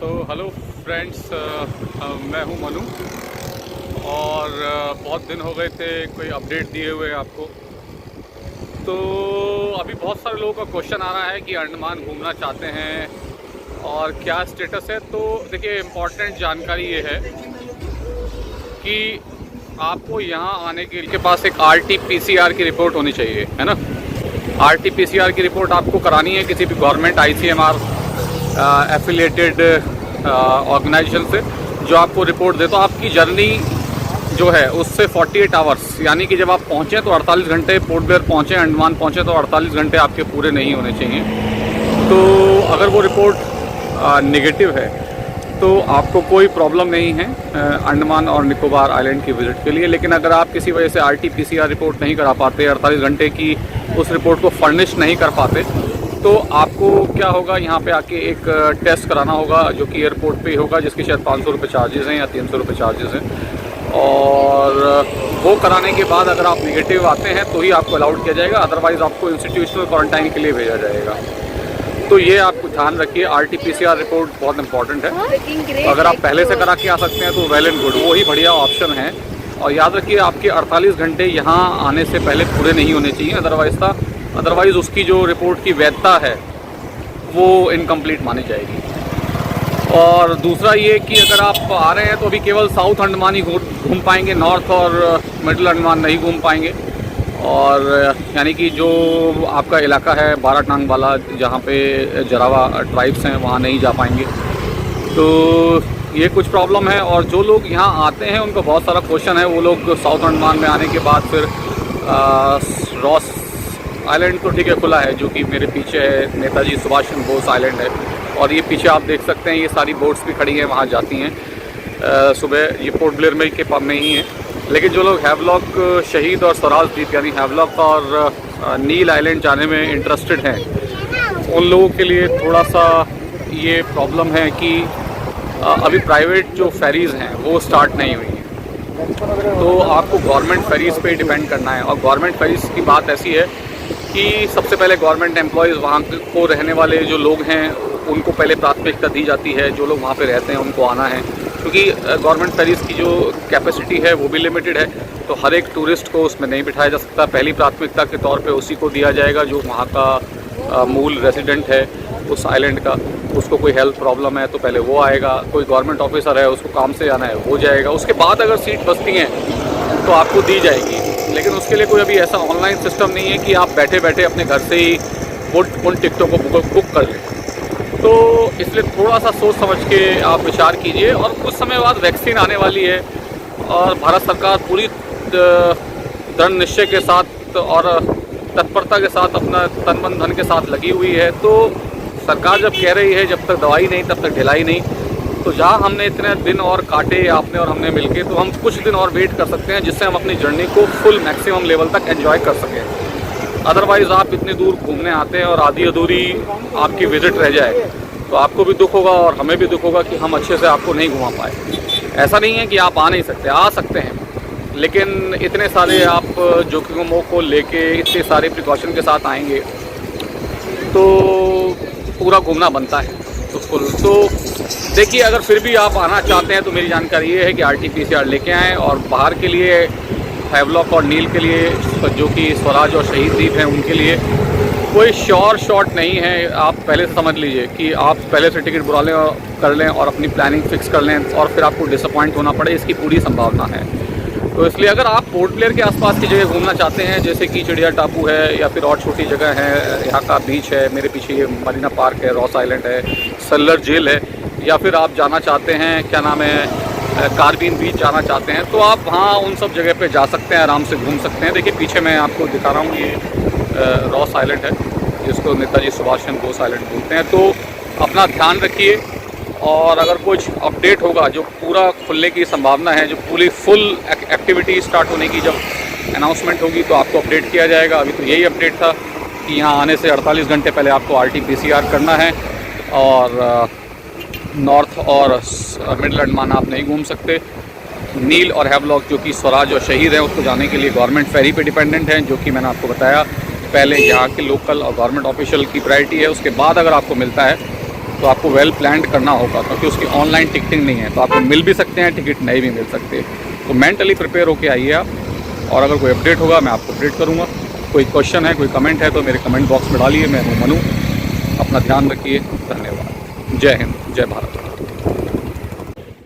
Hello friends, मैं हूं मनु और बहुत दिन हो गए थे कोई अपडेट दिए हुए आपको। तो अभी बहुत सारे लोगों का क्वेश्चन आ रहा है कि अंडमान घूमना चाहते हैं और क्या स्टेटस है। तो देखिए, इम्पॉर्टेंट जानकारी ये है कि आपको यहाँ आने के पास एक RT-PCR की रिपोर्ट होनी चाहिए, है ना। RT-PCR की रिपोर्ट आपको करानी है किसी भी गवर्नमेंट ICMR एफिलिएटेड ऑर्गेनाइजेशन से, जो आपको रिपोर्ट दे। तो आपकी जर्नी जो है उससे 48 आवर्स, यानी कि जब आप पहुँचें तो 48 घंटे, पोर्ट ब्लेयर पहुँचें, अंडमान पहुँचें तो 48 घंटे आपके पूरे नहीं होने चाहिए। तो अगर वो रिपोर्ट नेगेटिव है तो आपको कोई प्रॉब्लम नहीं है अंडमान और निकोबार आइलैंड की विज़िट के लिए। लेकिन अगर आप किसी वजह से RT-PCR रिपोर्ट नहीं करा पाते, 48 घंटे की उस रिपोर्ट को फर्निश नहीं कर पाते, तो आपको क्या होगा, यहाँ पे आके एक टेस्ट कराना होगा जो कि एयरपोर्ट पे ही होगा, जिसके शायद 500 रुपये चार्जेस हैं या 300 रुपये चार्जेस हैं। और वो कराने के बाद अगर आप नेगेटिव आते हैं तो ही आपको अलाउड किया जाएगा, अदरवाइज़ आपको इंस्टीट्यूशनल क्वारंटाइन के लिए भेजा जाएगा। तो ये आपको ध्यान रखिए, RT-PCR रिपोर्ट बहुत इंपॉर्टेंट है। अगर आप पहले से करा के आ सकते हैं तो वेल एंड गुड, वो ही बढ़िया ऑप्शन है। और याद रखिए, आपके 48 घंटे यहाँ आने से पहले पूरे नहीं होने चाहिए, अदरवाइज़ उसकी जो रिपोर्ट की वैधता है वो इनकम्प्लीट मानी जाएगी। और दूसरा ये कि अगर आप आ रहे हैं तो अभी केवल साउथ अंडमान ही घूम पाएंगे, नॉर्थ और मिडिल अंडमान नहीं घूम पाएंगे। और यानी कि जो आपका इलाका है बाराटांग वाला, जहाँ पे जरावा ट्राइब्स हैं, वहाँ नहीं जा पाएंगे। तो ये कुछ प्रॉब्लम है। और जो लोग यहाँ आते हैं उनको बहुत सारा क्वेश्चन है। वो लोग साउथ अंडमान में आने के बाद फिर रॉस आइलैंड तो ठीक है खुला है, जो कि मेरे पीछे है, नेताजी सुभाष चंद्र बोस आइलैंड है। और ये पीछे आप देख सकते हैं, ये सारी बोट्स भी खड़ी हैं, वहाँ जाती हैं सुबह। ये पोर्ट ब्लेयर में के पास में ही है। लेकिन जो लोग हैवलॉक शहीद और स्वराज द्वीप यानी हैवलॉक और नील आइलैंड जाने में इंटरेस्टेड हैं, उन लोगों के लिए थोड़ा सा ये प्रॉब्लम है कि अभी प्राइवेट जो फेरीज़ हैं वो स्टार्ट नहीं हुई हैं। तो आपको गवर्नमेंट फेरीज़ पे डिपेंड करना है। और गवर्नमेंट फेरीज़ की बात ऐसी है कि सबसे पहले गवर्नमेंट एम्प्लॉयज़, वहाँ को रहने वाले जो लोग हैं उनको पहले प्राथमिकता दी जाती है। जो लोग वहाँ पे रहते हैं उनको आना है, क्योंकि गवर्नमेंट फेरीज़ की जो कैपेसिटी है वो भी लिमिटेड है। तो हर एक टूरिस्ट को उसमें नहीं बिठाया जा सकता। पहली प्राथमिकता के तौर पे उसी को दिया जाएगा जो वहाँ का मूल रेजिडेंट है उस आइलैंड का। उसको कोई हेल्थ प्रॉब्लम है तो पहले वो आएगा, कोई गवर्नमेंट ऑफिसर है उसको काम से आना है वो जाएगा। उसके बाद अगर सीट बचती हैं तो आपको दी जाएगी। लेकिन उसके लिए कोई अभी ऐसा ऑनलाइन सिस्टम नहीं है कि आप बैठे बैठे अपने घर से ही उन टिकटों को बुक कर लें। तो इसलिए थोड़ा सा सोच समझ के आप विचार कीजिए। और कुछ समय बाद वैक्सीन आने वाली है और भारत सरकार पूरी दृढ़ निश्चय के साथ और तत्परता के साथ, अपना तन मन धन के साथ लगी हुई है। तो सरकार जब कह रही है जब तक दवाई नहीं तब तक ढिलाई नहीं, तो जहाँ हमने इतने दिन और काटे आपने और हमने मिलके, तो हम कुछ दिन और वेट कर सकते हैं, जिससे हम अपनी जर्नी को फुल मैक्सिमम लेवल तक एंजॉय कर सकें। अदरवाइज़ आप इतनी दूर घूमने आते हैं और आधी अधूरी आपकी विज़िट रह जाए तो आपको भी दुख होगा और हमें भी दुख होगा कि हम अच्छे से आपको नहीं घुमा पाए। ऐसा नहीं है कि आप आ नहीं सकते, आ सकते हैं, लेकिन इतने सारे आप जोखिमों को लेके इतने सारे प्रिकॉशन के साथ आएंगे तो पूरा घूमना बनता है। तो देखिए, अगर फिर भी आप आना चाहते हैं तो मेरी जानकारी ये है कि RT-PCR लेके आएँ। और बाहर के लिए हैवलॉक और नील के लिए, जो कि स्वराज और शहीद द्वीप हैं, उनके लिए कोई श्योर शॉट नहीं है। आप पहले से समझ लीजिए कि आप पहले से टिकट बुला लें और कर लें और अपनी प्लानिंग फिक्स कर लें और फिर आपको डिसअपॉइंट होना पड़े, इसकी पूरी संभावना है। तो इसलिए अगर आप पोर्ट ब्लेयर के आसपास की जगह घूमना चाहते हैं, जैसे कि चिड़िया टापू है या फिर और छोटी जगह है, यहाँ का बीच है, मेरे पीछे ये मरीना पार्क है, रॉस आइलैंड है, सल्लर जेल है, या फिर आप जाना चाहते हैं, क्या नाम है, कारबीन बीच जाना चाहते हैं, तो आप वहाँ उन सब जगह पे जा सकते हैं, आराम से घूम सकते हैं। देखिए पीछे मैं आपको दिखा रहा हूँ, ये रॉस आइलैंड है, जिसको नेताजी सुभाष चंद्र बोस आइलैंड बोलते हैं। तो अपना ध्यान रखिए। और अगर कुछ अपडेट होगा, जो पूरा खुलने की संभावना है, जो पूरी फुल एक्टिविटी स्टार्ट होने की जब अनाउंसमेंट होगी तो आपको अपडेट किया जाएगा। अभी तो यही अपडेट था कि यहाँ आने से 48 घंटे पहले आपको RT-PCR करना है और नॉर्थ और मिडिल अंडमान आप नहीं घूम सकते। नील और हैवलॉक, जो कि स्वराज और शहीद हैं, उसको जाने के लिए गवर्नमेंट फेरी पे डिपेंडेंट हैं, जो कि मैंने आपको बताया। पहले यहाँ के लोकल और गवर्नमेंट ऑफिशियल की प्रायोरिटी है, उसके बाद अगर आपको मिलता है तो आपको वेल प्लान्ड करना होगा, क्योंकि उसकी ऑनलाइन टिकटिंग नहीं है। तो आपको मिल भी सकते हैं टिकट, नहीं भी मिल सकते। तो मेंटली प्रिपेयर होके आइए आप, और अगर कोई अपडेट होगा मैं आपको अपडेट करूँगा। कोई क्वेश्चन है, कोई कमेंट है तो मेरे कमेंट बॉक्स में डालिए। मैं हूँ मनु, अपना ध्यान रखिए। धन्यवाद। जय हिंद, जय भारत।